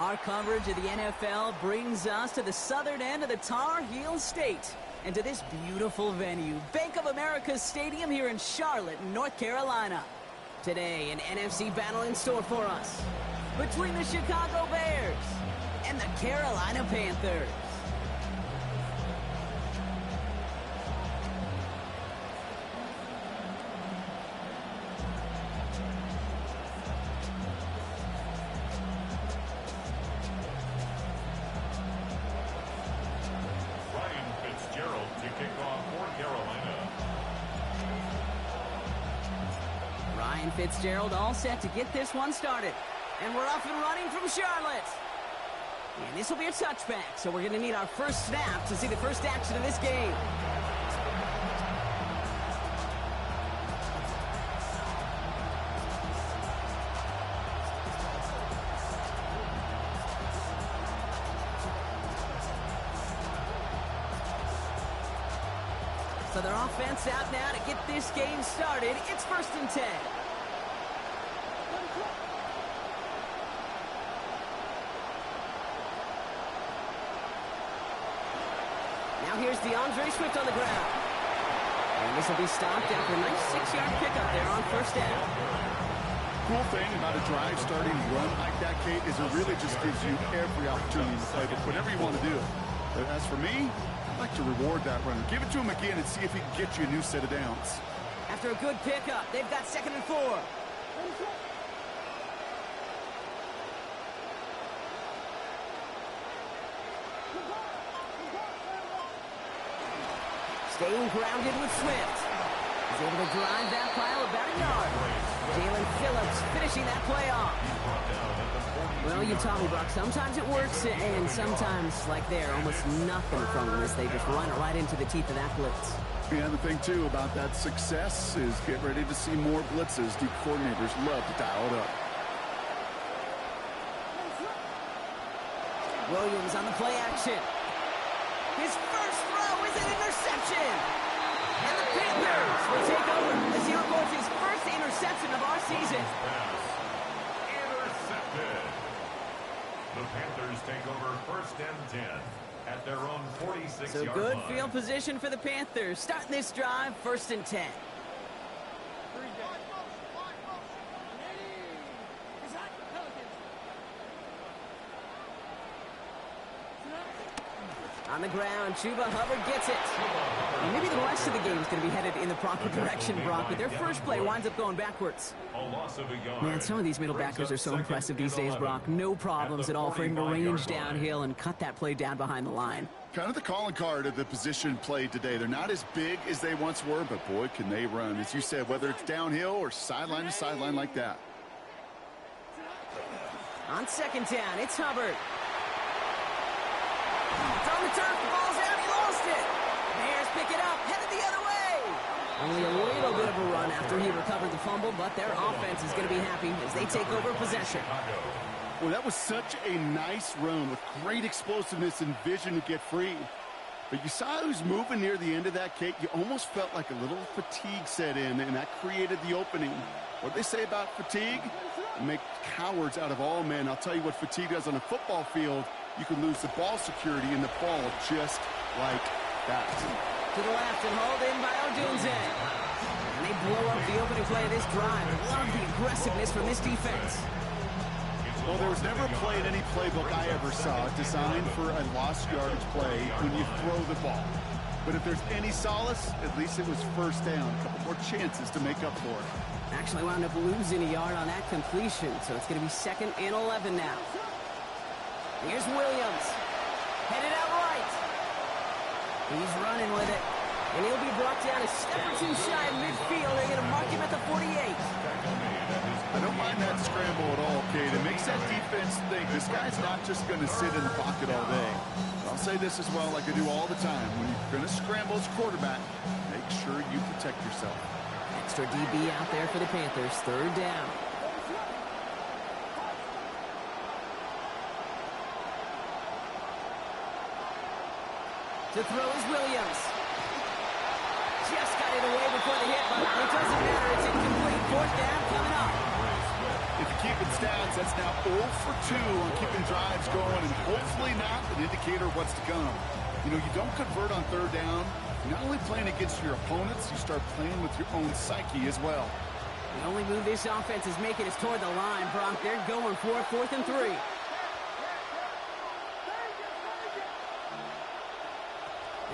Our coverage of the NFL brings us to the southern end of the Tar Heel State and to this beautiful venue, Bank of America Stadium here in Charlotte, North Carolina. Today, an NFC battle in store for us between the Chicago Bears and the Carolina Panthers. Ryan Fitzgerald all set to get this one started. And we're off and running from Charlotte. And this will be a touchback, so we're going to need our first snap to see the first action of this game. So their offense out now to get this game started. It's 1st and 10. Now here's DeAndre Swift on the ground. And this will be stopped after a nice 6-yard pickup there on 1st down. Cool thing about a drive starting to run like that, Kate, is it really just gives you every opportunity in the playbook, whatever you want to do. But as for me, I'd like to reward that runner. Give it to him again and see if he can get you a new set of downs. After a good pickup, they've got 2nd and 4. Staying grounded with Swift. He's able to drive that pile about a yard. Jalen Phillips finishing that play off. Well, you taught me, Buck, sometimes it works, and sometimes, like there, almost nothing from them as they just run right into the teeth of that blitz. Yeah, the thing, too, about that success is get ready to see more blitzes. Deep coordinators love to dial it up. Williams on the play action. His first throw is an interception. And the Panthers will take over as he records his first interception of our season. Intercepted. The Panthers take over 1st and 10 at their own 46-yard So line. good field position for the Panthers. Starting this drive, 1st and 10. On the ground, Chuba Hubbard gets it. And maybe the rest of the game is going to be headed in the proper direction, Brock, but their first play winds up going backwards. A loss of a yard. Man, some of these middle backers are so impressive these days, Brock. No problems at all for him to range downhill and cut that play down behind the line. Kind of the calling card of the position played today. They're not as big as they once were, but boy, can they run. As you said, whether it's downhill or sideline to sideline like that. On 2nd down, it's Hubbard. It's on the turf, the ball's out, he lost it. Bears pick it up, headed the other way. Only a little bit of a run after he recovered the fumble, but their offense is going to be happy as they take over possession. Well, that was such a nice run with great explosiveness and vision to get free. But you saw who's moving near the end of that, Kate. You almost felt like a little fatigue set in, and that created the opening. What they say about fatigue? Make cowards out of all men. I'll tell you what fatigue does on a football field. You can lose the ball security in the ball just like that. To the left and hauled in by Odunze. And they blow up the opening play of this drive. Love the aggressiveness from this defense. Well, there was never a play in any playbook I ever saw designed for a lost yardage play when you throw the ball. But if there's any solace, at least it was 1st down. A couple more chances to make up for it. Actually wound up losing a yard on that completion, so it's going to be 2nd and 11 now. Here's Williams. Headed out right. He's running with it. And he'll be brought down a step or two shy of midfield. They're going to mark him at the 48. I don't mind that scramble at all, Kate. It makes that defense think this guy's not just going to sit in the pocket all day. But I'll say this as well, like I do all the time. When you're going to scramble as quarterback, make sure you protect yourself. Extra DB out there for the Panthers. 3rd down. To throw is Williams. Just got it away before the hit, but it doesn't matter. It's incomplete. 4th down coming up. If you keep it stats, that's now 0 for 2 on keeping drives going, and hopefully not an indicator of what's to come. You know, you don't convert on third down. You're not only playing against your opponents, you start playing with your own psyche as well. The only move this offense is making is toward the line, Bronk. They're going for it, 4th and 3.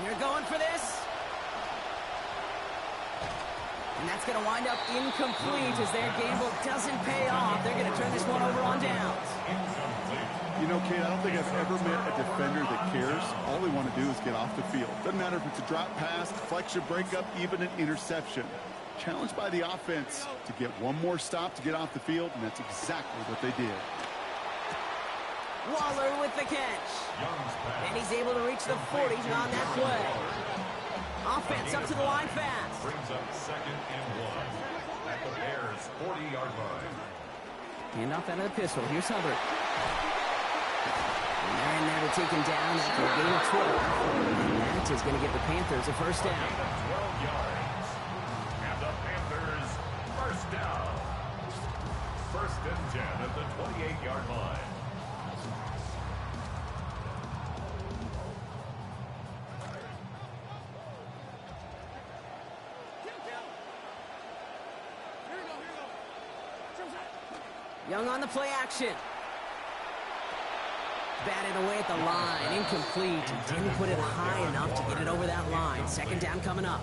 They're going for this. And that's going to wind up incomplete as their gamble doesn't pay off. They're going to turn this one over on downs. You know, Kate, I don't think I've ever met a defender that cares. All they want to do is get off the field. Doesn't matter if it's a drop pass, deflection, breakup, even an interception. Challenged by the offense to get one more stop to get off the field, and that's exactly what they did. Waller with the catch. And he's able to reach the 40 on that play. Offense up to the line fast. Brings up 2nd and 1 at the Bears' 40-yard line. Handoff out of the pistol. Here's Hubbard. And they're in there to take him down after a gain of 12. And that is going to give the Panthers a first down. 12 yards. And the Panthers first down. 1st and 10 at the 28-yard line. Young on the play action. Batted away at the line. Incomplete. Didn't put it high enough to get it over that line. 2nd down coming up.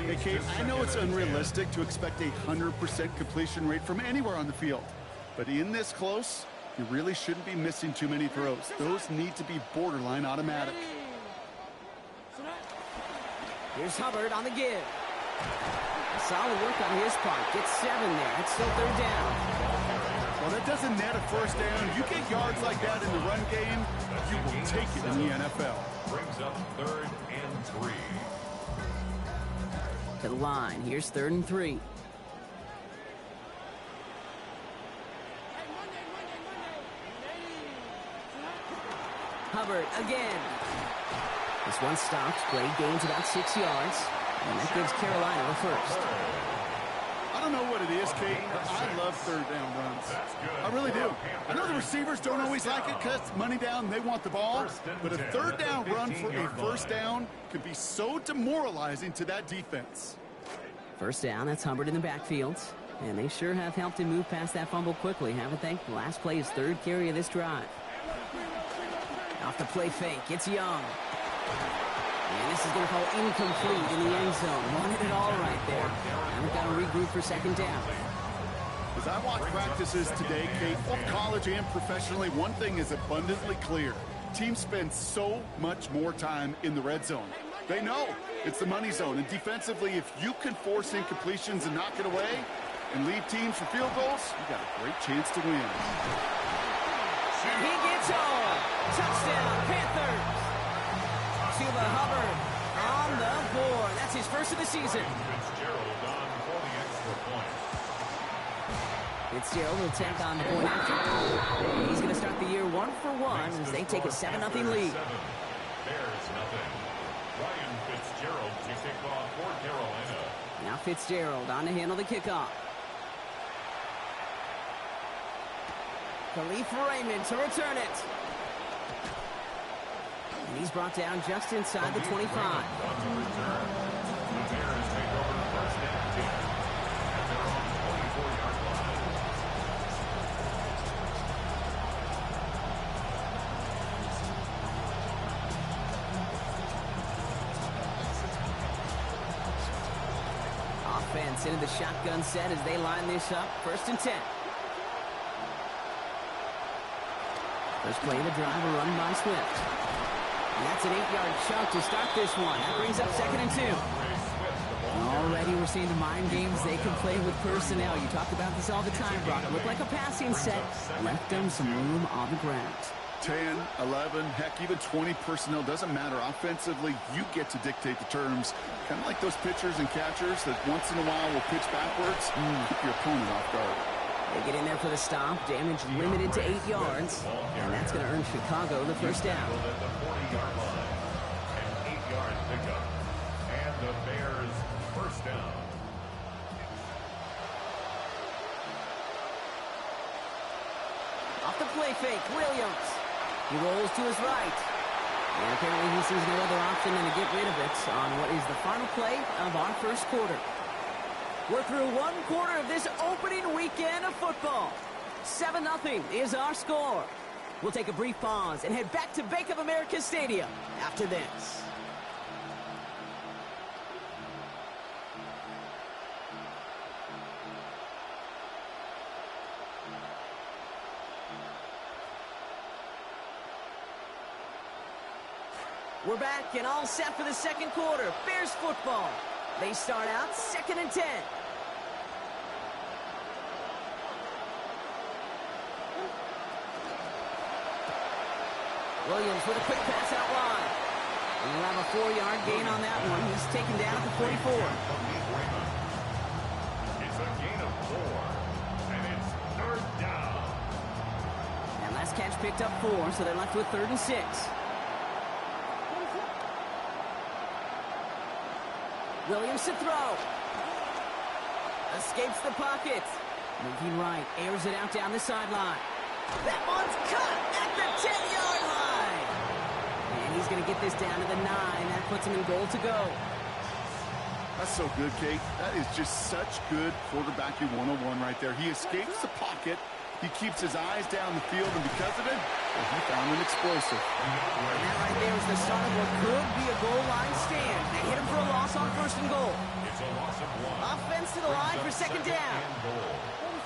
Hey, Kate, I know it's unrealistic to expect a 100% completion rate from anywhere on the field. But in this close, you really shouldn't be missing too many throws. Those need to be borderline automatic. Here's Hubbard on the give. Solid work on his part. Gets 7 there. It's still 3rd down. Well, that doesn't net a first down. You get yards like that in the run game, you will take it in the NFL. Brings up 3rd and 3. To the line. Here's 3rd and 3. Hubbard again. This one stops. Gray gains about 6 yards. And that gives Carolina the first. I don't know what it is, Kate, but I love 3rd down runs. I really do. I know the receivers don't always like it because money down, they want the ball. But a 3rd down run for a first down can be so demoralizing to that defense. First down, that's Hubbard in the backfield. And they sure have helped him move past that fumble quickly, haven't they? The last play is 3rd carry of this drive. Off the play fake, it's Young. And this is going to fall incomplete in the end zone. Wanted it all right there. Now we've got to regroup for 2nd down. As I watch practices today, Kate, both college and professionally, one thing is abundantly clear. Teams spend so much more time in the red zone. They know it's the money zone. And defensively, if you can force incompletions and knock it away and lead teams for field goals, you got a great chance to win. And he gets home. Touchdown, Panthers. Chuba Hubbard on the board. That's his first of the season. Fitzgerald on for the extra point. Fitzgerald will take on the point after. He's going to start the year 1 for 1 as they take a 7-0 lead. Bears nothing. Ryan Fitzgerald to kick off for Carolina. Now Fitzgerald on to handle the kickoff. Khalif Raymond to return it. And he's brought down just inside the 25. On to return. The Bears take over 1st and 10 at their own 24-yard line. Offense into the shotgun set as they line this up. 1st and 10. First play of the drive, a run by Swift. And that's an 8-yard chunk to start this one. That brings up 2nd and 2. Already we're seeing the mind games they can play with personnel. You talk about this all the time, Brock. It looked like a passing set. Left them some room on the ground. 10, 11, heck, even 20 personnel, doesn't matter. Offensively, you get to dictate the terms. Kind of like those pitchers and catchers that once in a while will pitch backwards. Keep your opponent off guard. They get in there for the stop. Damage limited to 8 yards. And that's going to earn Chicago the first down. At the 40-yard line. An 8-yard pickup. And the Bears first down. Off the play fake, Williams. He rolls to his right. And apparently he sees no other option than to get rid of it on what is the final play of our first quarter. We're through one quarter of this opening weekend of football. 7-0 is our score. We'll take a brief pause and head back to Bank of America Stadium after this. We're back and all set for the second quarter. Bears football. They start out 2nd and 10. Williams with a quick pass out wide. And we'll have a 4-yard gain on that one. He's taken down at the 44. It's a gain of 4, and it's 3rd down. And last catch picked up 4, so they're left with 3rd and 6. Williams to throw. Escapes the pocket. Moving right. Airs it out down the sideline. That one's cut at the 10-yard line. And he's going to get this down to the 9. That puts him in goal to go. That's so good, Kate. That is just such good quarterbacking 101 right there. He escapes the pocket. He keeps his eyes down the field, and because of it, he found an explosive. And that right there is the start of what could be a goal line stand. They hit him for a loss on 1st and goal. It's a loss of 1. Offense to the line for 2nd down. And goal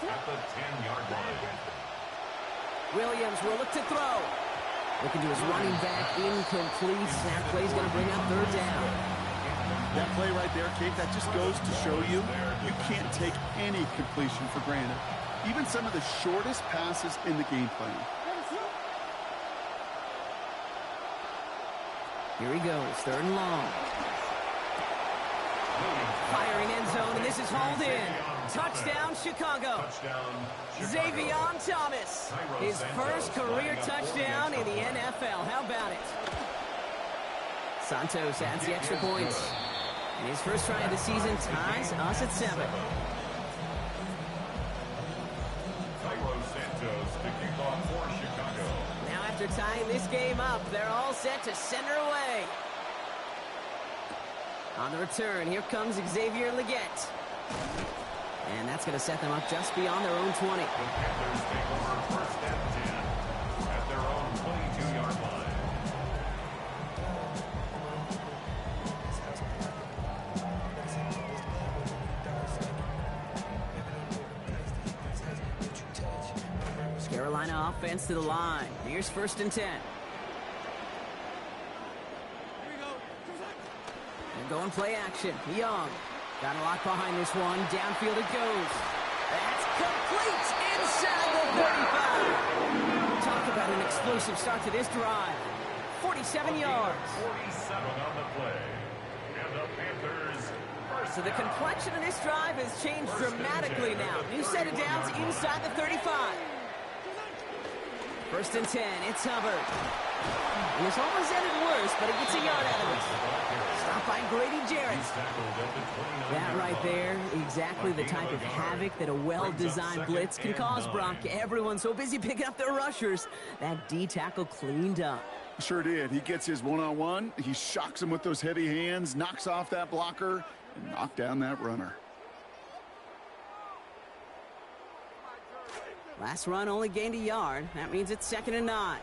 at the 10-yard line. Williams will look to throw. Looking to his running back, incomplete. That play's going to bring up 3rd down. That play right there, Kate, that just goes to show you can't take any completion for granted. Even some of the shortest passes in the game plan. Here he goes, 3rd and long. Firing end zone, and this is hauled in. Touchdown, Chicago. Xavier Thomas, his first career touchdown in the NFL. How about it? Santos adds the extra points. And his first try of the season ties us at 7. Now after tying this game up, they're all set to send her away. On the return, here comes Xavier Legette. And that's going to set them up just beyond their own 20. The Panthers take over 1st and 10 at their own 22-yard line. Carolina offense to the line. Here's 1st and 10. They're going play action. Young got a lot behind this one. Downfield it goes. That's complete inside the 35. Talk about an explosive start to this drive. 47 yards. 47 on the play. And the Panthers. So the complexion of this drive has changed dramatically now. New set of downs inside the 35. 1st and 10, it's Hubbard. And it's almost ended worse, but it gets a yard out of it. Stopped by Grady Jarrett. That right there, exactly the type of havoc that a well-designed blitz can cause, Brock. Everyone's so busy picking up their rushers. That D-tackle cleaned up. Sure did. He gets his one-on-one. He shocks him with those heavy hands, knocks off that blocker, and knocked down that runner. Last run only gained a yard. That means it's 2nd and 9.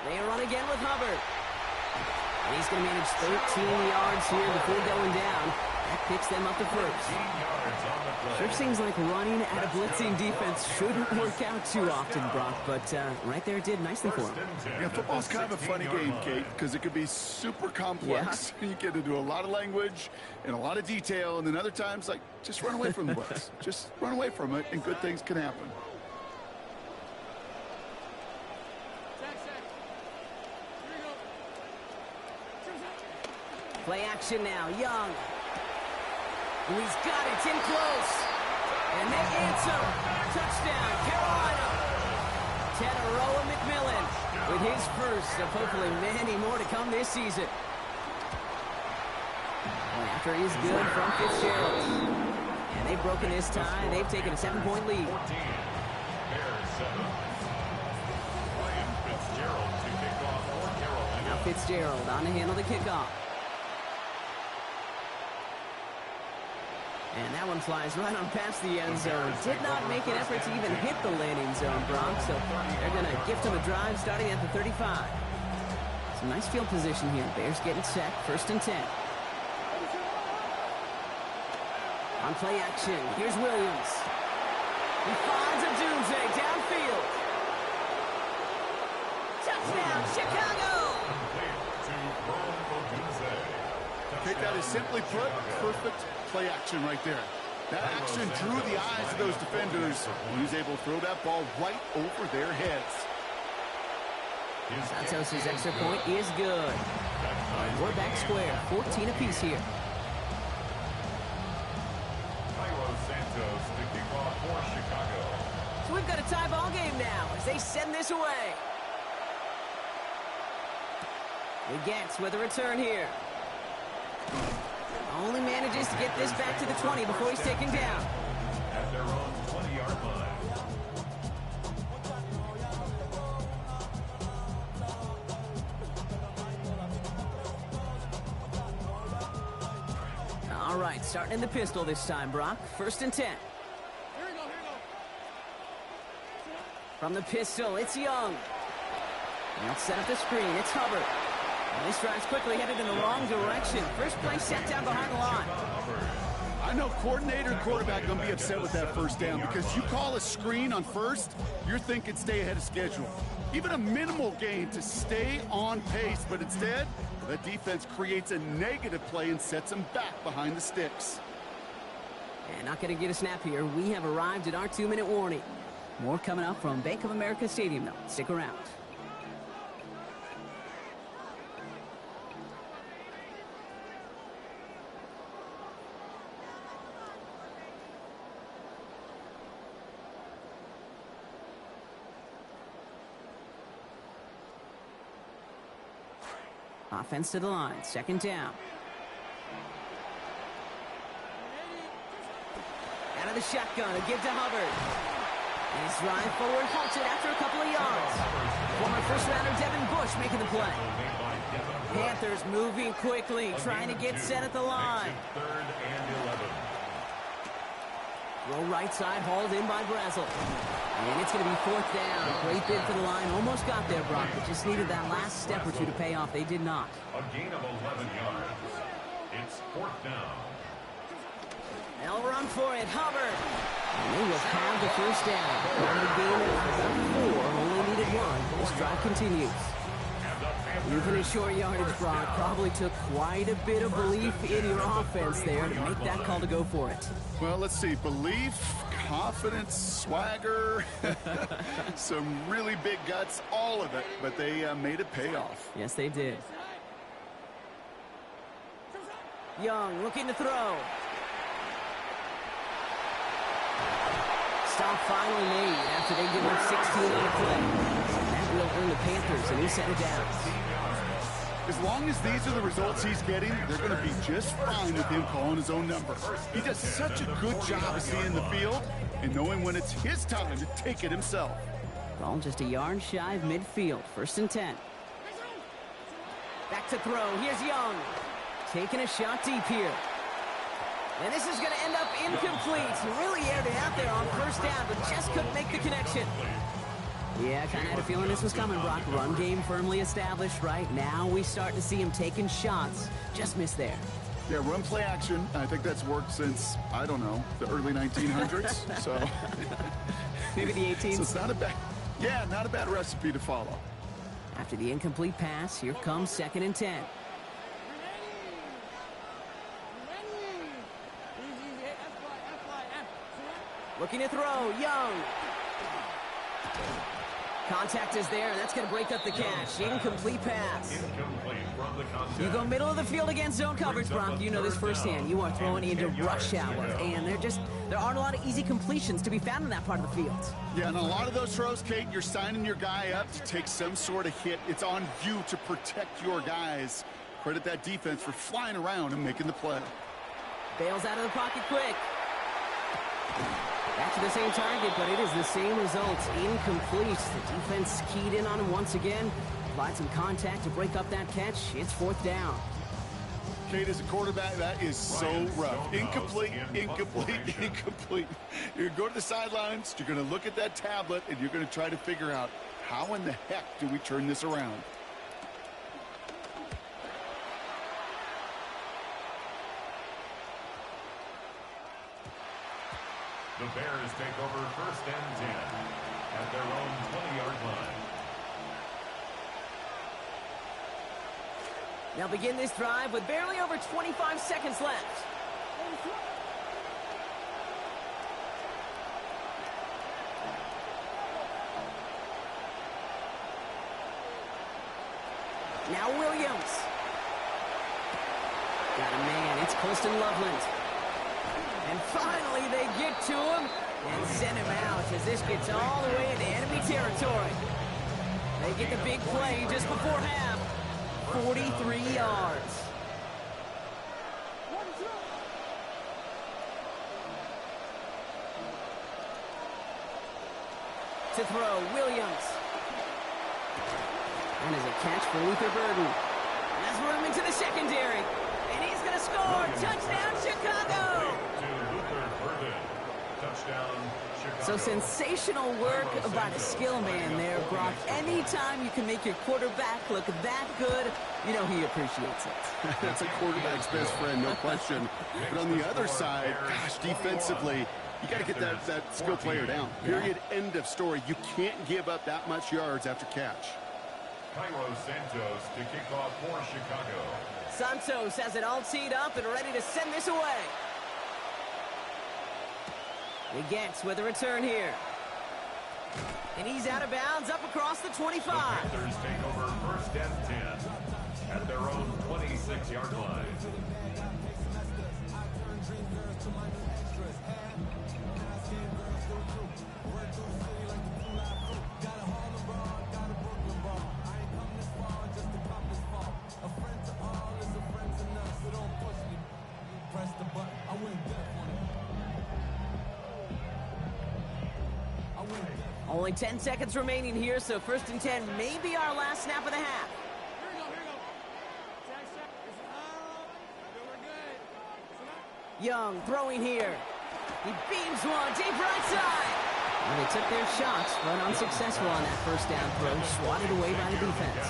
They run again with Hubbard. And he's going to manage 13 yards here before going down. That picks them up to 1st. Sure seems like running at a blitzing defense shouldn't work out too often, Brock, but right there it did nicely for him. Yeah, football's kind of a funny game, Kate, because it could be super complex. Yeah. You get into a lot of language and a lot of detail, and then other times, like, just run away from the blitz. Just run away from it, and good things can happen. Play action now, Young. And he's got it in close. And they answer. Touchdown, Carolina. Teteroa McMillan with his first of hopefully many more to come this season. And after he's good from Fitzgerald. And And they've broken this tie. They've taken a 7-point lead. 14. Bears 7. Ryan Fitzgerald to kick off for Carolina. Now Fitzgerald on to handle the kickoff. And that one flies right on past the end zone. Did not make an effort to even hit the landing zone, Brock. So they're going to gift him a drive starting at the 35. Some nice field position here. Bears getting set. 1st and 10. On play action, here's Williams. He finds a doomsday downfield. Touchdown, Chicago! Take that as simply put, perfect play action right there. That action drew the eyes of those defenders. He was able to throw that ball right over their heads. Santos' extra point is good. We're back square, 14 apiece here. Santos to kick off for Chicago. So we've got a tie ball game now as they send this away. Gets with a return here. Only manages to get this back to the 20 before he's taken down. At their own 20-yard line. All right, starting in the pistol this time, Brock. 1st and 10. From the pistol, it's Young. They'll set up the screen. It's Hubbard. And this drive's quickly headed in the wrong direction. First play set down behind the line. I know coordinator and quarterback going to be upset with that first down because you call a screen on first, you're thinking stay ahead of schedule. Even a minimal gain to stay on pace, but instead, the defense creates a negative play and sets them back behind the sticks. And not going to get a snap here. We have arrived at our 2-minute warning. More coming up from Bank of America Stadium, though. Stick around. Offense to the line. 2nd down. Out of the shotgun. A give to Hubbard. And his drive forward halted after a couple of yards. Former first-rounder Devin Bush making the play. Panthers moving quickly, trying to get set at the line. 3rd and 11. Roll right side, hauled in by Brazel. And it's going to be 4th down. Great bid for the line. Almost got there, Brock, but just needed that last step or two to pay off. They did not. A gain of 11 yards. It's 4th down. They'll run for it. Hubbard. And they will have the first down. On the game of 4. Only needed 1. This drive continues. Even a short yardage, Brock, probably took quite a bit of belief in your offense there to make that call to go for it. Well, let's see. Belief, confidence, swagger, some really big guts, all of it. But they made it pay off. Yes, they did. Young looking to throw. Stop finally made after they give him 16 on the play. That will earn the Panthers a new set of downs. As long as these are the results he's getting, they're going to be just fine with him calling his own number. He does such a good job of seeing the field and knowing when it's his time to take it himself. Ball just a yard shy of midfield. 1st and 10. Back to throw. Here's Young. Taking a shot deep here. And this is going to end up incomplete. He really aired it out there on 1st down, but just couldn't make the connection. Yeah, kind of had a feeling this was coming, Brock. Run game firmly established right now. We start to see him taking shots. Just missed there. Yeah, run play action. I think that's worked since, I don't know, the early 1900s. So maybe the 18s. So it's not a bad recipe to follow. After the incomplete pass, here comes 2nd and 10. Looking to throw, Young. Contact is there, and that's going to break up the catch. Incomplete pass. Incomplete from the contact. You go middle of the field against zone coverage, Brock. You know this firsthand. You are throwing into rush hour, and there aren't a lot of easy completions to be found in that part of the field. Yeah, and a lot of those throws, Kate, you're signing your guy up to take some sort of hit. It's on you to protect your guys. Credit that defense for flying around and making the play. Bails out of the pocket quick. Back to the same target, but it is the same result. Incomplete. The defense keyed in on him once again. Applied some contact to break up that catch. It's 4th down. Kate, as a quarterback, that is so rough. Incomplete, incomplete, incomplete. You're going to go to the sidelines, you're going to look at that tablet, and you're going to try to figure out how in the heck do we turn this around? The Bears take over 1st and 10 at their own 20-yard line. They'll begin this drive with barely over 25 seconds left. Now Williams. Got a man. It's Colston Loveland. And finally they get to him and send him out as this gets all the way into enemy territory. They get the big play just before half. 43 yards. To throw, Williams. And as a catch for Luther Burden. Has room into the secondary. And he's going to score. Touchdown, Chicago. To Luther Burden. Touchdown, Chicago. So sensational work by the skill man there, Brock. Anytime you can make your quarterback look that good, you know he appreciates it. That's a quarterback's best friend, no question. But on the other side, gosh, defensively, you got to get that skill player down. Period. End of story. You can't give up that much yards after catch. Cairo Santos to kick off for Chicago. Santos has it all teed up and ready to send this away. He gets with a return here. And he's out of bounds up across the 25. The Panthers take over 1st and 10 at their own 26-yard line. Only 10 seconds remaining here, so 1st and 10 may be our last snap of the half. Young throwing here. He beams one deep right side. Well, they took their shots, but unsuccessful on that 1st down throw, swatted away by the defense.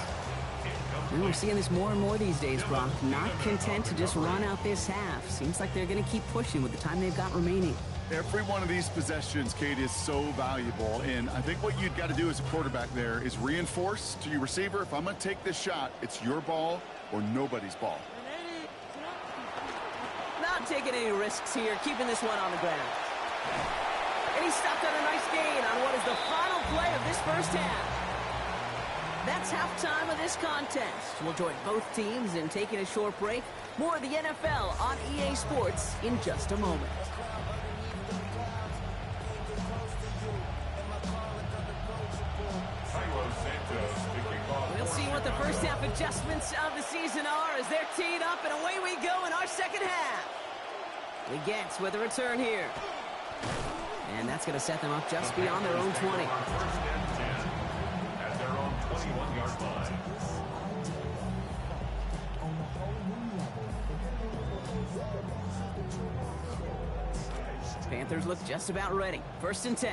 We're seeing this more and more these days, Brock. Not content to just run out this half. Seems like they're going to keep pushing with the time they've got remaining. Every one of these possessions, Kate, is so valuable. And I think what you've got to do as a quarterback there is reinforce to your receiver, if I'm going to take this shot, it's your ball or nobody's ball. Not taking any risks here, keeping this one on the ground. And he stopped on a nice gain on what is the final play of this 1st half. That's halftime of this contest. We'll join both teams in taking a short break. More of the NFL on EA Sports in just a moment. We'll see what the 1st half adjustments of the season are as they're teed up, and away we go in our 2nd half. Legets with a return here. And that's going to set them up just beyond their own 20. 1st and 10 at their own 21-yard line. Panthers look just about ready. 1st and 10.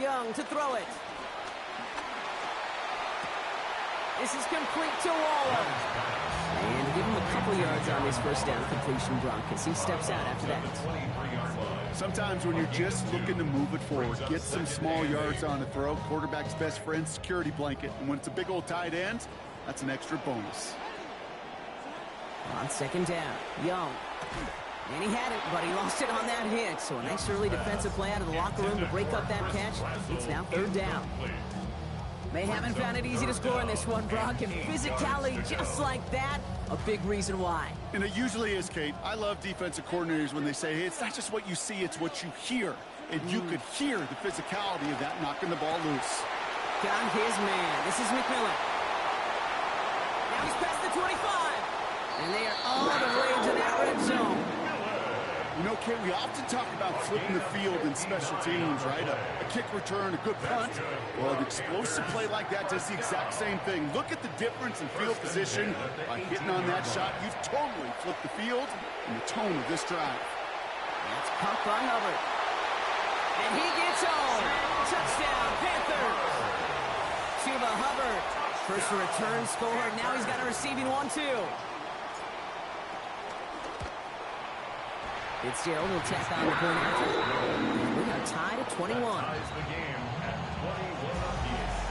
Young to throw it. This is complete to Waller. And give him a couple yards on his 1st down completion, Brock, as he steps out after that. Sometimes when you're just looking to move it forward, get some small yards on a throw, quarterback's best friend, security blanket. And when it's a big old tight end, that's an extra bonus. On 2nd down, Young. And he had it, but he lost it on that hit. So a nice early defensive play out of the locker room to break up that catch. It's now 3rd down. They haven't found it easy to score in this one, Brock. And physicality just like that, a big reason why. And it usually is, Kate. I love defensive coordinators when they say, hey, it's not just what you see, it's what you hear. And you could hear the physicality of that knocking the ball loose. Got his man. This is McMillan. Now he's past the 25. And they are all the way to that red zone. You know, Kate, we often talk about flipping the field in special teams, right? A kick return, a good punt. Well, an explosive play like that does the exact same thing. Look at the difference in field position. By hitting on that shot, you've totally flipped the field and the tone of this drive. That's pumped by Hubbard. And he gets home. Touchdown, Panthers. Chuba Hubbard. First return score. Now he's got a receiving one, too. Fitzgerald will tack on the point after. We got tied at 21. That ties the game at 21 apiece.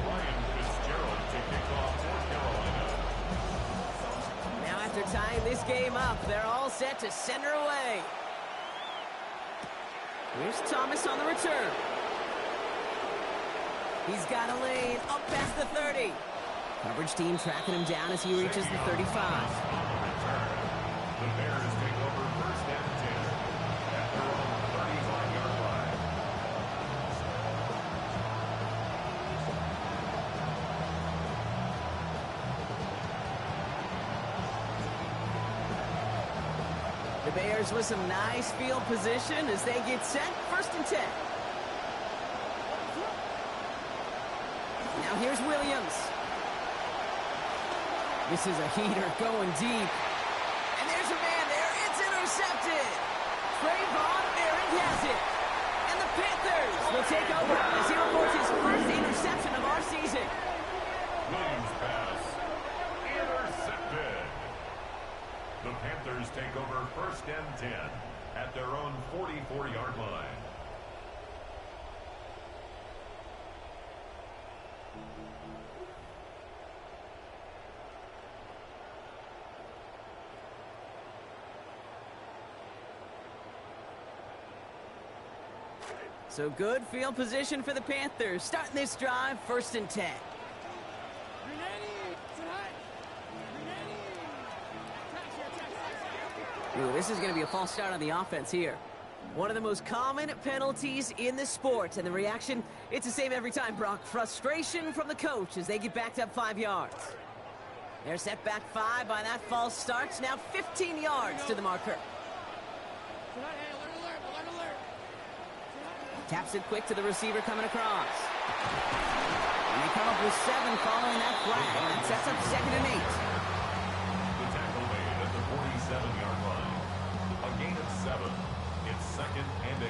Ryan Fitzgerald to kick off for Carolina. Now after tying this game up, they're all set to send her away. Here's Thomas on the return. He's got a lane up past the 30. Coverage team tracking him down as he reaches the 35. The Bears take over first and 10 at their own 35-yard line. The Bears with some nice field position as they get set. First and 10. Now here's Williams. This is a heater going deep. And there's a man there. It's intercepted. Trayvon Merrick has it. And the Panthers will take over as he reports his first interception of our season. Williams pass intercepted. The Panthers take over first and 10 at their own 44-yard line. So good field position for the Panthers. Starting this drive, first and 10. Ooh, this is going to be a false start on the offense here. One of the most common penalties in the sport. And the reaction, it's the same every time, Brock. Frustration from the coach as they get backed up 5 yards. They're set back 5 by that false start. Now 15 yards to the marker. Taps it quick to the receiver coming across. And they come up with 7 following that flag. That sets up second and 8. The tackle made at the 47-yard line. A gain of 7. It's second and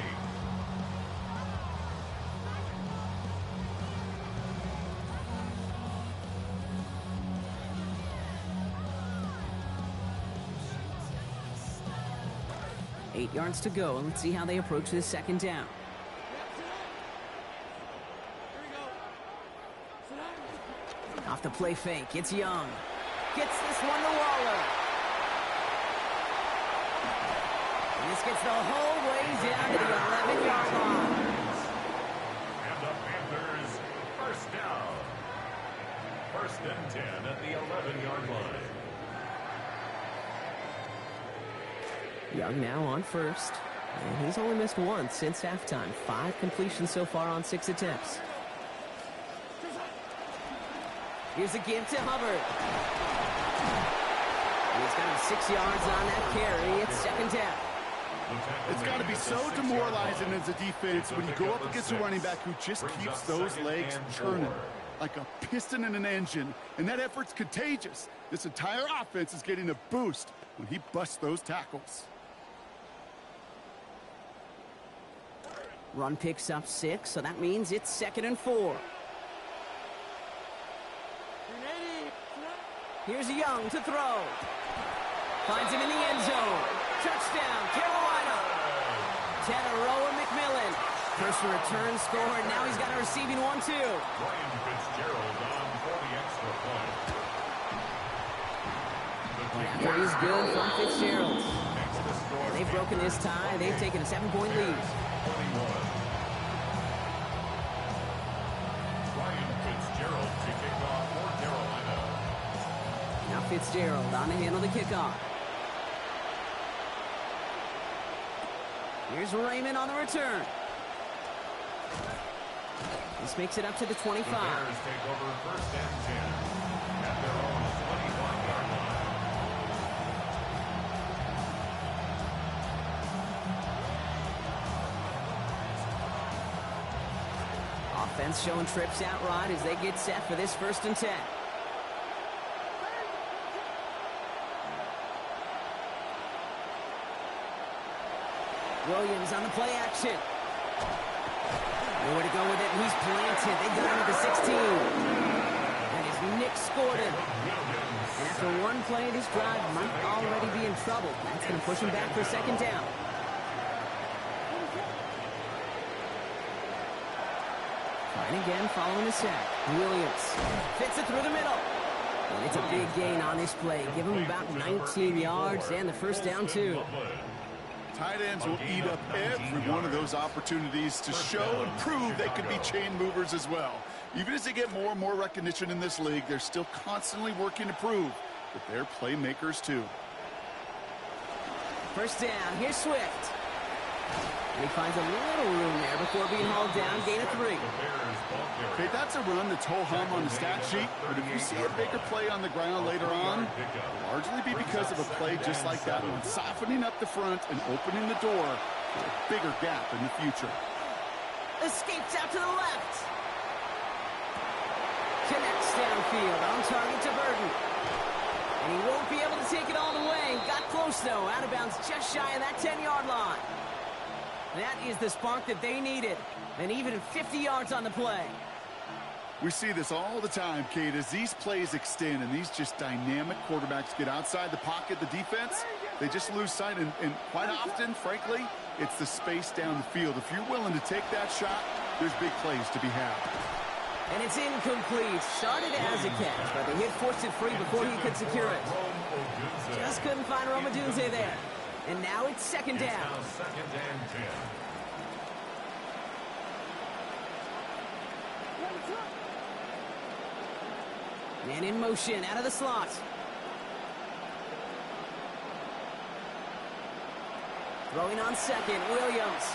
8. Eight yards to go. Let's see how they approach this second down. Off the play fake, it's Young. Gets this one to Waller. And this gets the whole way down to the 11-yard line. And the Panthers first down. First and 10 at the 11-yard line. Young now on first. And he's only missed once since halftime. 5 completions so far on 6 attempts. Here's a give to Hubbard. And he's got him 6 yards on that carry. It's second down. It's got to be so demoralizing as a defense when you go up against a running back who just keeps those legs churning like a piston in an engine. And that effort's contagious. This entire offense is getting a boost when he busts those tackles. Run picks up 6, so that means it's second and 4. Here's Young to throw. Finds him in the end zone. Touchdown, Carolina. Teteroa McMillan. First return score, and now he's got a receiving one, too. Ryan Fitzgerald on for the extra point. After he's good from Fitzgerald. And they've broken this tie. They've taken a 7-point lead. 21. Ryan Fitzgerald to kick off for Carolina. Now Fitzgerald on the handle the kickoff. Here's Raymond on the return. This makes it up to the 25. The Bears take over first and 10 at their own 25-yard line. Offense showing trips out right as they get set for this first and 10. Williams on the play action. Nowhere to go with it, and he's planted. They got him at the 16. And as Nick scored it. And after one play, this drive might already be in trouble. That's going to push him back for second down. Trying again following the sack. Williams fits it through the middle. And it's a big gain on this play. Give him about 19 yards and the first down, too. Tight ends will eat up every one of those opportunities to show and prove they could be chain movers as well. Even as they get more and more recognition in this league, they're still constantly working to prove that they're playmakers too. First down, here's Swift. And he finds a little room there before being hauled down, gain of 3. Okay, that's a run that's ho-hum on the stat sheet, but if you see a bigger play on the ground later on, it'll largely be because of a play just like that one, softening up the front and opening the door for a bigger gap in the future. Escapes out to the left. Connects downfield, on target to Burden. And he won't be able to take it all the way. Got close, though, out of bounds just shy of that 10-yard line. That is the spark that they needed. And even 50 yards on the play. We see this all the time, Kate, as these plays extend and these just dynamic quarterbacks get outside the pocket, the defense, they just lose sight. And quite often, frankly, it's the space down the field. If you're willing to take that shot, there's big plays to be had. And it's incomplete. Started as a catch, but the hit forced it free before he could secure it. Just couldn't find Rome Odunze there. And now it's second down. It's now second and 10. And in motion, out of the slot. Throwing on second, Williams.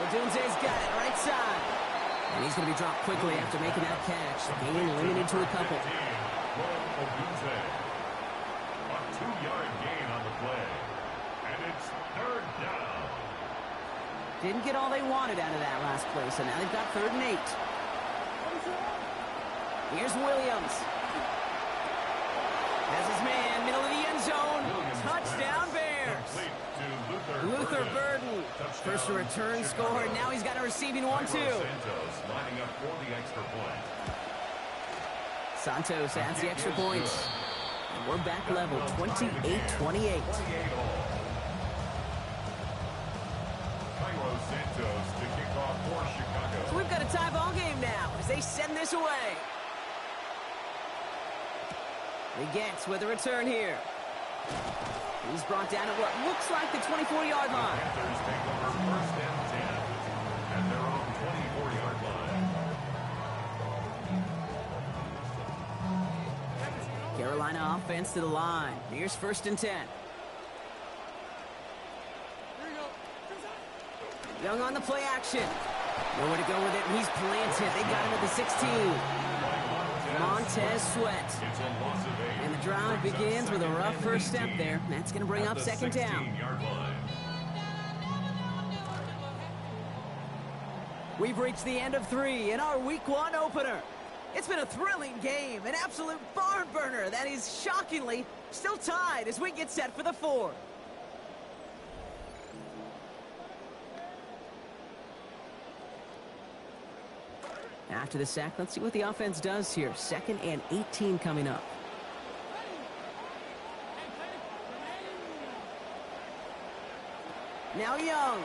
Odunze's got it, right side. And he's going to be dropped quickly after making that catch. Gain limited to a couple. Odunze. A 2-yard gain on the play. And it's third down. Didn't get all they wanted out of that last play, so now they've got 3rd and 8. Here's Williams. Has his man, middle of the end zone. Touchdown, Bears. Luther Burden. First a return score, and now he's got a receiving one, too. Santos lining up for the extra point. Santos adds the extra point. And we're back level, 28-28. Cairo Santos to kick off for Chicago. So we've got a tie ball game now as they send this away. He gets with a return here. He's brought down at what looks like the 24-yard line. The Panthers take over first and 10 at their own 24-yard line. Carolina offense to the line. Here's first and 10. Young on the play action. Nowhere to go with it, and he's planted. They got him at the 16. Montez Sweat. And the drive begins with a rough first step there. That's going to bring up second down. We've reached the end of 3 in our Week 1 opener. It's been a thrilling game, an absolute barn burner that is shockingly still tied as we get set for the 4th. After the sack, let's see what the offense does here. 2nd and 18 coming up. Now Young.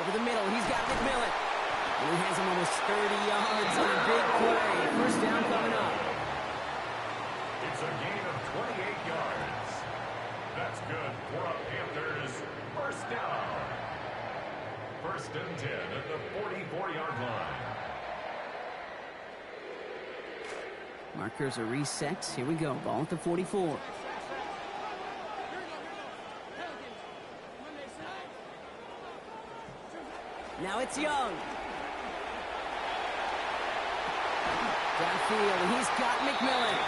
Over the middle, he's got McMillan. And he has him almost 30 yards on a big play. First down coming up. It's a gain of 28 yards. That's good for a Panthers first down. First and 10 at the 44-yard line. Markers are reset. Here we go. Ball at the 44. Now it's Young. Downfield, and he's got McMillan.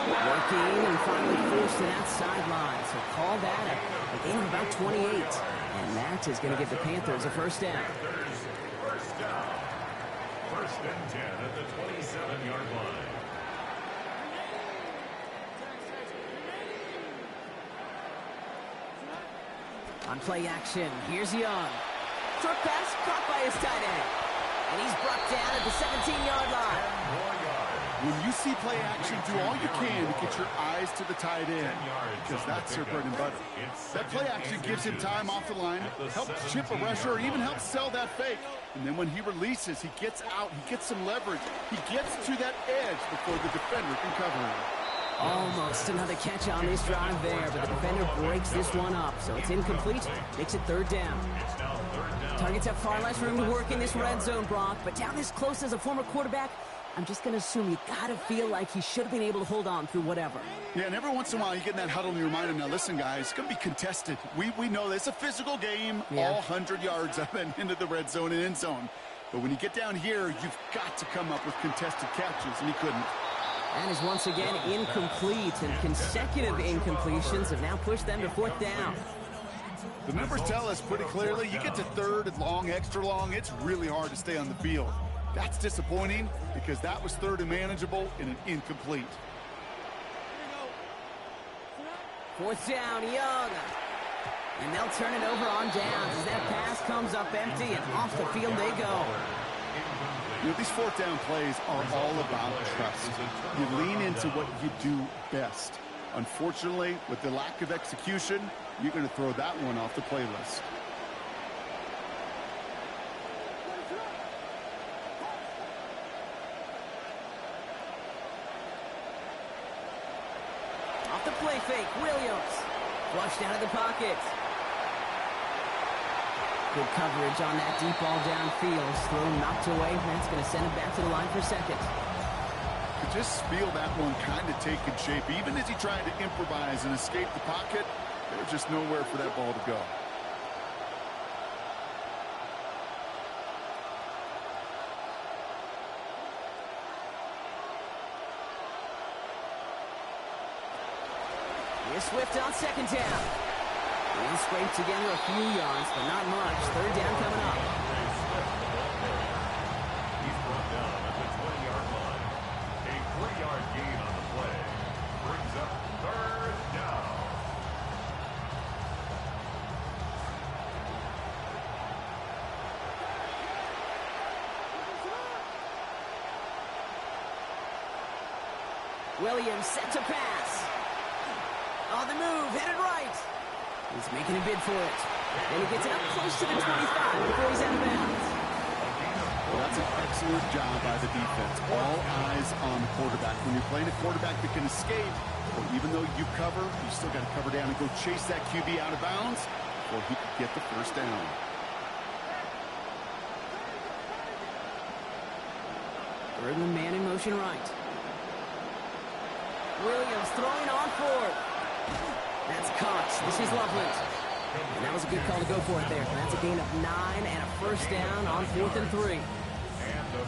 Working and finally forced to that sideline. So call that a gain of about 28. And that is going to give the Panthers a first down. First down. First and 10 at the 27-yard line. On play action, here's Young. Short pass caught by his tight end. And he's brought down at the 17-yard line. When you see play action, do all you can to get your eyes to the tight end, because that's their bread and butter. That play action gives him time off the line, helps chip a rusher, or even helps sell that fake. And then when he releases, he gets out, he gets some leverage. He gets to that edge before the defender can cover him. Almost another catch on this drive there, but the defender breaks this one up. So it's incomplete, makes it third down. Targets have far less room to work in this red zone, Brock, but down this close as a former quarterback, I'm just going to assume you got to feel like he should have been able to hold on through whatever. Yeah, and every once in a while you get in that huddle and you remind him, now listen, guys, it's going to be contested. We know this. It's a physical game, all 100 yards up and into the red zone and end zone. But when you get down here, you've got to come up with contested catches, and he couldn't. That is once again incomplete, and consecutive incompletions have now pushed them to fourth down. The numbers tell us pretty clearly, you get to third and long, extra long, it's really hard to stay on the field. That's disappointing because that was third and manageable in an incomplete. Fourth down, Young. And they'll turn it over on downs as that pass comes up empty and off the field they go. You know, these fourth down plays are all about trust. You lean into what you do best. Unfortunately, with the lack of execution, you're going to throw that one off the playlist. Off the play fake, Williams. Flushed out of the pocket. Good coverage on that deep ball downfield. Throw knocked away. That's going to send it back to the line for second. Could just feel that one kind of taking shape. Even as he tried to improvise and escape the pocket, there was just nowhere for that ball to go. Here's Swift on second down. He'll scrape together a few yards, but not much. Third down coming up. He's brought down at the 20-yard line. A 3-yard gain on the play. Brings up third down. Williams set to pass. On the move, headed right. He's making a bid for it. And he gets it up close to the 25 before he's out of bounds. Well, that's an excellent job by the defense. All eyes on the quarterback. When you're playing a quarterback that can escape, or even though you cover, you still got to cover down and go chase that QB out of bounds before he could get the first down. Third and man in motion right. Williams throwing on fourth. That's caught. This is Loveland. And that was a good call to go for it there. That's a gain of 9 and a first down on 4th and 3.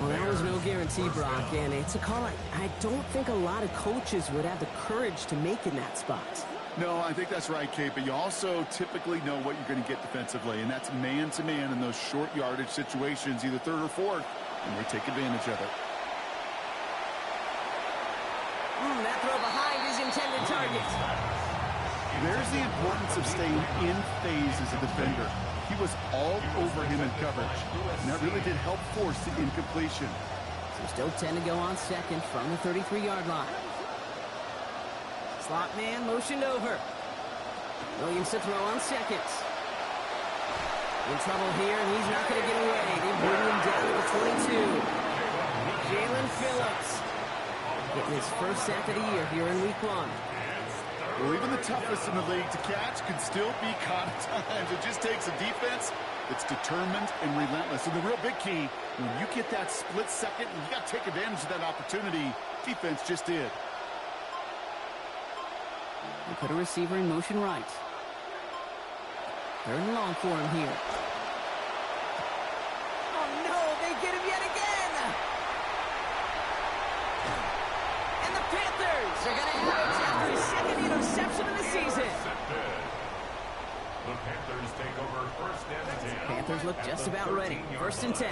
Well, that was no guarantee, Brock, and it's a call I don't think a lot of coaches would have the courage to make in that spot. No, I think that's right, Kate, but you also typically know what you're going to get defensively, and that's man-to-man in those short yardage situations, either third or fourth, and they take advantage of it. That throw behind his intended target. There's the importance of staying in phase as a defender. He was all over him in coverage, and that really did help force the incompletion. So still 10 to go on second from the 33-yard line. Slot man motioned over. Williams to throw on second. In trouble here, and he's not going to get away. They bring him down to the 22. Jalen Phillips getting his first sack of the year here in week 1. Well, even the toughest in the league to catch can still be caught at times. It just takes a defense that's determined and relentless. And the real big key, when you get that split second, and you got to take advantage of that opportunity, defense just did. They put a receiver in motion right. Third and long for him here. They're going to have it after his second interception of the season. The Panthers take over first and 10. Panthers look just about ready. First and 10.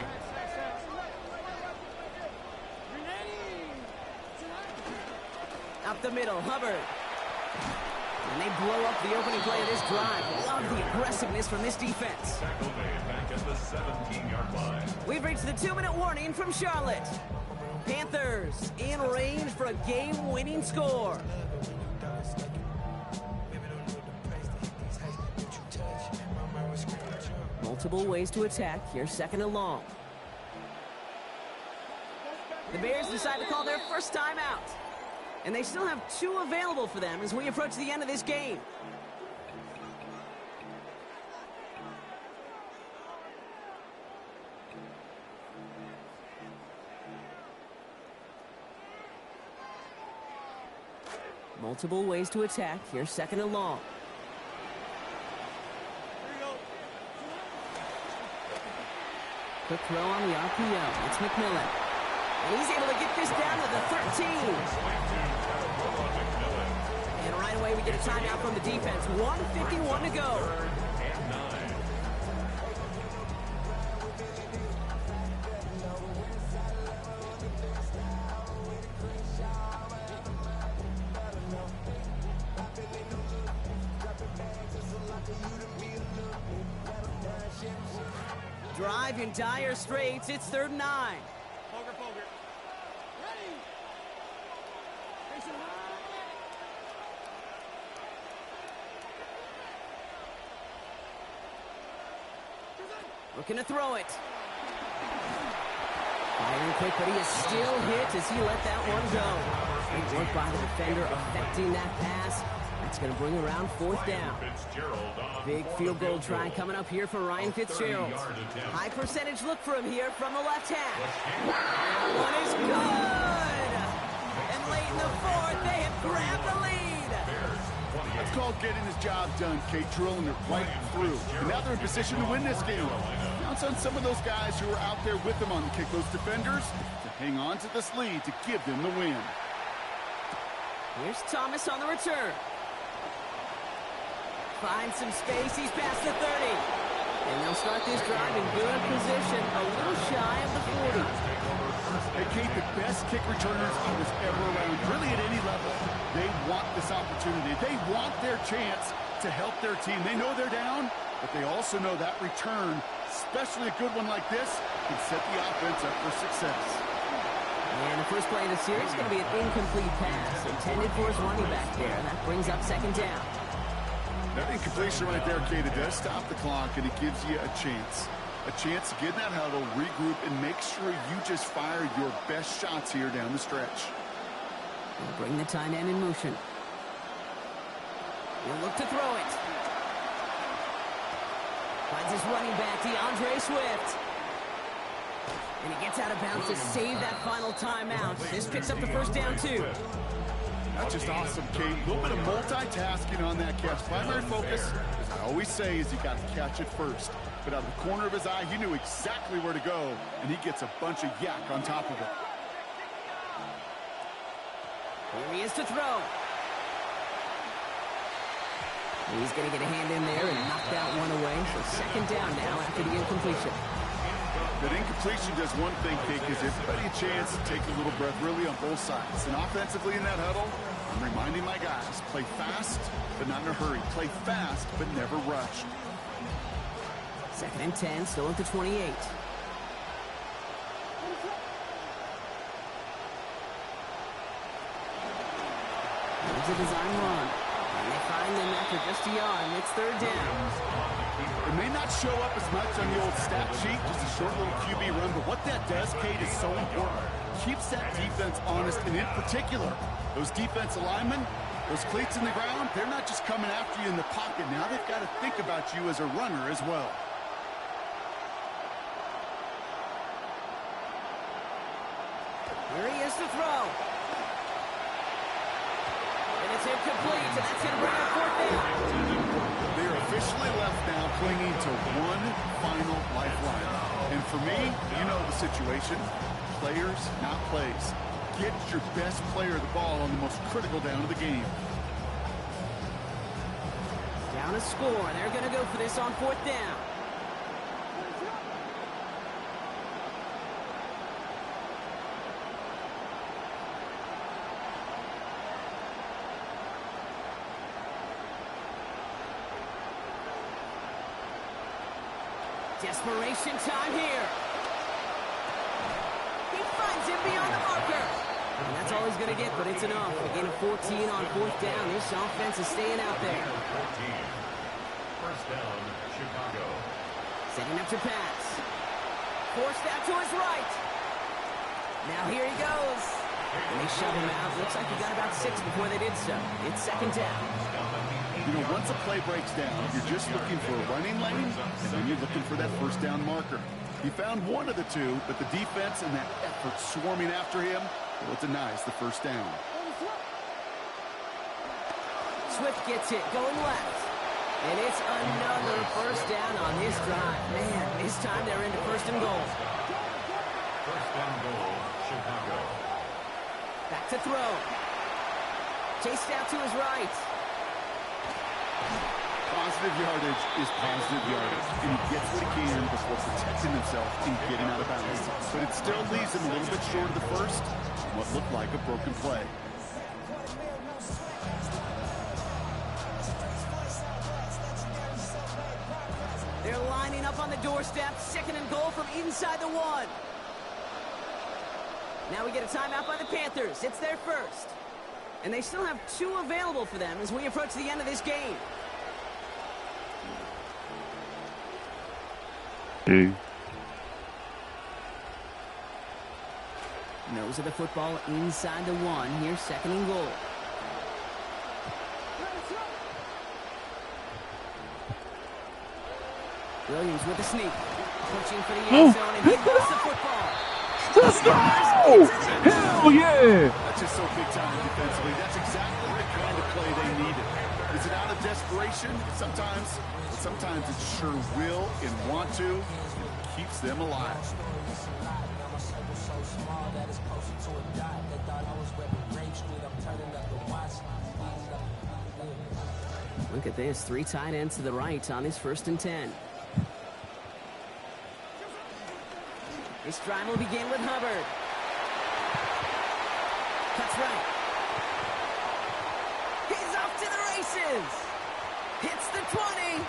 Up the middle, Hubbard. And they blow up the opening play of this drive. Love the aggressiveness from this defense. Tackle made back at the 17-yard line. We've reached the 2-minute warning from Charlotte. Panthers in range for a game-winning score. Multiple ways to attack. Here's second and long. The Bears decide to call their first timeout. And they still have 2 available for them as we approach the end of this game. Multiple ways to attack. Here's second and long. Quick throw on the RPO. It's McMillan. And he's able to get this down to the 13. And right away we get a timeout from the defense. 1:51 to go. Drive in dire straits. It's 3rd and 9. Poker. Ready. Looking to throw it. Firing quick, but he is still hit as he let that one go. Great work by the defender affecting that pass. That's going to bring around 4th down. Big field goal try coming up here for Ryan Fitzgerald. High percentage look for him here from the left half. That one is good! And late in the 4th, they have grabbed the lead. That's called getting his job done, Kate, drilling it right through. And now they're in position to win this game. Counts on some of those guys who are out there with them on the kick, those defenders, to hang on to this lead to give them the win. Here's Thomas on the return. Finds some space. He's past the 30. And they'll start this drive in good position, a little shy of the 40. Hey, Kate, the best kick returners he was ever around, really at any level. They want this opportunity. They want their chance to help their team. They know they're down, but they also know that return, especially a good one like this, can set the offense up for success. And the first play of the series is going to be an incomplete pass intended for his running back there. That brings up 2nd down. That incompletion right there, Kate, it does stop the clock, and it gives you a chance. A chance to get in that huddle, regroup, and make sure you just fire your best shots here down the stretch. He'll bring the tight end in motion. He'll look to throw it. Finds his running back, DeAndre Swift. And he gets out of bounds to save that final timeout. This picks up the 1st down, too. That's just awesome, Kate. A little bit of multitasking on that catch. Primary focus, as I always say, is you got to catch it first. But out of the corner of his eye, he knew exactly where to go, and he gets a bunch of yak on top of it. Here he is to throw. He's going to get a hand in there and knock that one away. So 2nd down now after the incompletion. That incompletion does one thing, Kate, gives everybody a chance to take a little breath, really, on both sides. And offensively in that huddle, I'm reminding my guys, play fast, but not in a hurry. Play fast, but never rush. 2nd and 10, still at the 28. Here's a design run. And they find them after just a yard, and it's 3rd down. It may not show up as much on the old stat sheet, just a short little QB run, but what that does, Kate, is so important. Keeps that defense honest, and in particular, those defensive linemen, those cleats in the ground, they're not just coming after you in the pocket. Now they've got to think about you as a runner as well. Here he is to throw. And it's incomplete, and that's going to bring up 4th down. They're officially left now clinging to one final lifeline. And for me, you know the situation. Players, not plays. get your best player the ball on the most critical down of the game. Down a score. They're going to go for this on 4th down. Desperation time here. He finds him beyond the marker. And that's all he's going to get, but it's enough. A gain of 14 on 4th down. This offense is staying out there. 1st down, Chicago. Setting up to pass. Forced out to his right. Now here he goes. And they shove him out. Looks like he got about 6 before they did so. It's 2nd down. You know, once a play breaks down, you're just looking for a running lane, and then you're looking for that 1st down marker. He found one of the two, but the defense and that effort swarming after him, well, it denies the 1st down. Swift gets it, going left. And it's another 1st down on this drive. Man, this time they're into 1st and goal. 1st and goal, Chicago. Back to throw. Chased out to his right. Positive yardage is positive yardage, and he gets what he can before protecting himself and getting out of bounds. But it still leaves him a little bit short of the 1st, what looked like a broken play. They're lining up on the doorstep, 2nd and goal from inside the 1. Now we get a timeout by the Panthers. It's their 1st. And they still have 2 available for them as we approach the end of this game. Nose of the football inside the 1. Here's 2nd and goal. Williams with a sneak. Pushing for the end zone, and he lost the football. Let's go! Hell yeah! That's just so big time defensively. That's exactly the kind of play they needed. Is it out of desperation? Sometimes. But sometimes it sure will and want to. It keeps them alive. Look at this. 3 tight ends to the right on his 1st and 10. This drive will begin with Hubbard. Cuts right. He's off to the races. Hits the 20.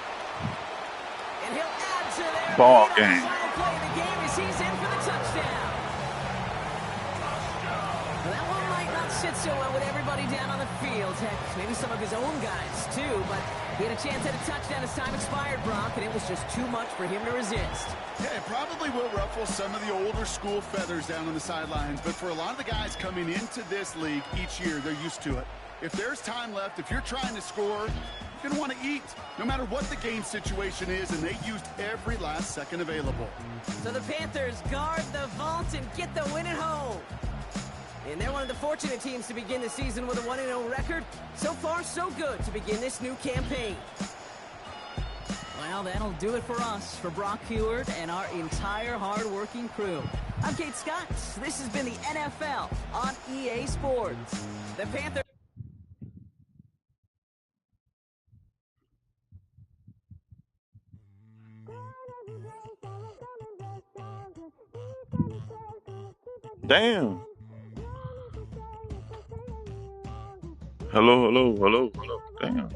And he'll add to their Ball lead game. on the final play of the game as he's in for the touchdown. Well, that one might not sit so well with everybody down on the field. Heck, maybe some of his own guys, too. But he had a chance at a touchdown as time expired, Brock, and it was just too much for him to resist. Yeah, it probably will ruffle some of the older school feathers down on the sidelines, but for a lot of the guys coming into this league each year, they're used to it. If there's time left, if you're trying to score, you're going to want to eat, no matter what the game situation is, and they used every last second available. So the Panthers guard the vault and get the win at home. And they're one of the fortunate teams to begin the season with a 1-0 record. So far, so good to begin this new campaign. Well, that'll do it for us, for Brock Huard and our entire hard-working crew. I'm Kate Scott. This has been the NFL on EA Sports. The Panthers... Damn. Hello. Damn.